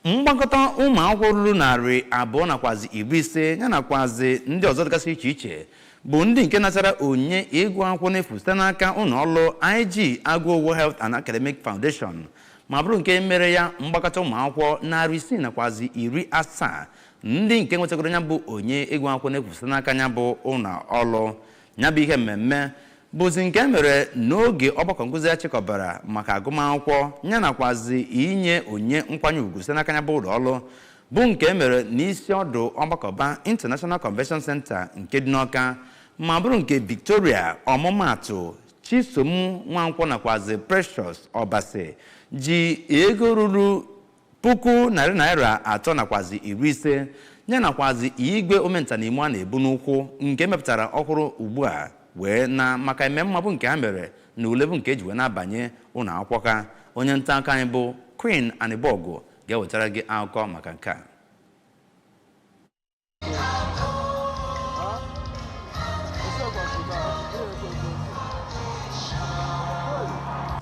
Mgbakọta ụmụ akwụkwọ ruru narị abụọ nakwazi 50 yanakwazi ndị ọzọ dịgasị iche iche bụ ndị nke natara onyinye ịgụ akwụkwọ n'efu site n'aka ụlọ ọrụ IGAHF Health and Academic Foundation ma bụrụ nke mere ya mgbakọta ụmụ akwụkwọ narị 6 nakwazi 70 ndị nke nwetagoro ya bụ onyinye ịgụ akwụkwọ n'efu site n'aka ya bụ ụlọ ọrụ. Ya bụ ihe mmemme bụzi nke mere n'oge ọgbakọ nkụzi achịkọbara maka agụmakwụkwọ yanakwazi inye onyinye nkwanye ugwu site n'aka ya bụ ụlọ ọrụ bụ nke mere n'isi ọdụ ọgbakọba International Convention Center nke dị n'Awka ma bụrụ nke Victoria ọmụmatụ Chisom Nwankwọ nakwazi Precious Obasi ji ego ruru $300 nakwazi 50 yanakwazi igwe omentanimo a na-ebu n'ụkwụ nke mepụtara ọhụrụ ugbu a wee na maka mmemme bụ nke ha mere na ule bụ nke eji wee na-abanye ụlọ akwụkwọ ka onye nta akụkọ anyị bụ Queen Anibogo ga-ewetara gị akụkọ maka nke a.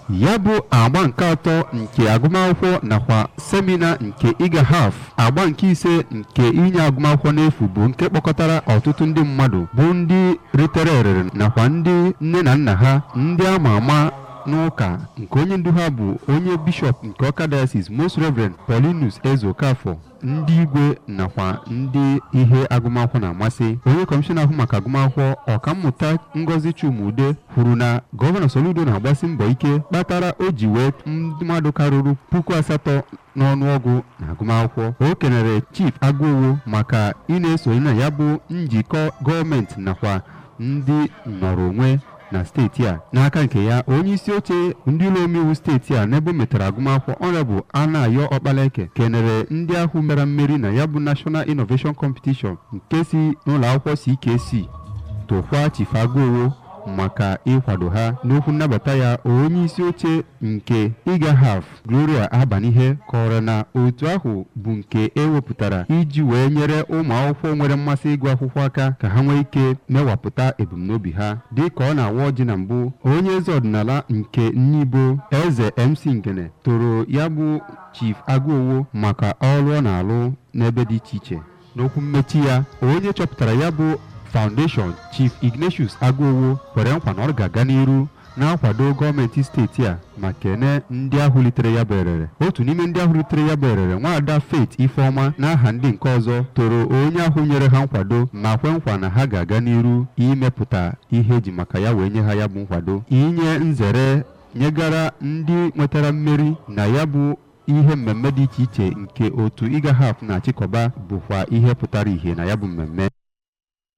Ya bụ agba nke atọ nke agụmakwụkwọ nakwa semina nke IGAHAF agba nke ise nke inye agụmakwụkwọ n'efu bụ nke kpọkọtara ọtụtụ ndị mmadụ bụ ndị ritere erere nakwa ndị nne na nna ha ndị ama ama n'ụka nke onye ndu ha bụ onye bishọp nke Awka Diocese Most Reverend Paulinus Ezokafọ ndị igwe nakwa ndị ihe agụmakwụkwọ na-amasị. Onye kọmishọna ahụ maka agụmakwụkwọ ọkammụta Ngozi Chumude kwuru na Gọvanọ Soludo na-agbasi mbọ ike kpatara o ji wee mmadụ karịrị 8,000 n'ọnụọgụ na agụmakwụkwọ. O kenere Chief Agụowo maka ị na-esonye na ya bụ njikọ gọọmenti nakwa ndị nnọrọ onwe na steeti a. N'aka nke ya onye isi oche ndị ụlọ omeiwu steeti a n'ebe metara agụmakwụkwọ Honorable Anayo Okpaleke kenere ndị ahụ mere mmeri na ya bụ National Innovation Competition nke si n'ụlọ akwụkwọ CKC tokwa Chief Agụowo maka ịkwado ha. N'okwu nnabata ya onye isi oche nke IGAHAF Gloria Abanihe kọrọ na otu ahụ bụ nke ewepụtara iji wee nyere ụmụ akwụkwọ nwere mmasị ịgụ akwụkwọ aka ka ha nwee ike mewapụta ebumnobi ha. Dị ka ọ na-awa ọjị na mbụ, onye eze ọdịnala nke Nnibo Eze MC Ngene toro ya bụ Chief Agụowo maka ọrụ ọ na-alụ n'ebe dị iche iche. N'okwu mmechi ya onye chọpụtara ya bụ Foundation Chief Ignatius Agụowo kwere nkwa na ọ ga-aga n'iru na-akwado gọọmenti steeti a ma kene ndị ahụ litere ya bụ erere. Otu n'ime ndị ahụ litere ya bụ erere nwaada Faith Ifeọma n'aha ndị nke ọzọ toro onye ahụ nyere ha nkwado ma kwe nkwa na ha ga-aga n'iru imepụta ihe eji maka ya wee nye ha ya bụ nkwado. Inye nzere nyegara ndị nwetara mmeri na ya bụ ihe mmemme dị iche iche nke otu IGAHAF na-achịkọba bụkwa ihe pụtara ihe na ya bụ mmemme.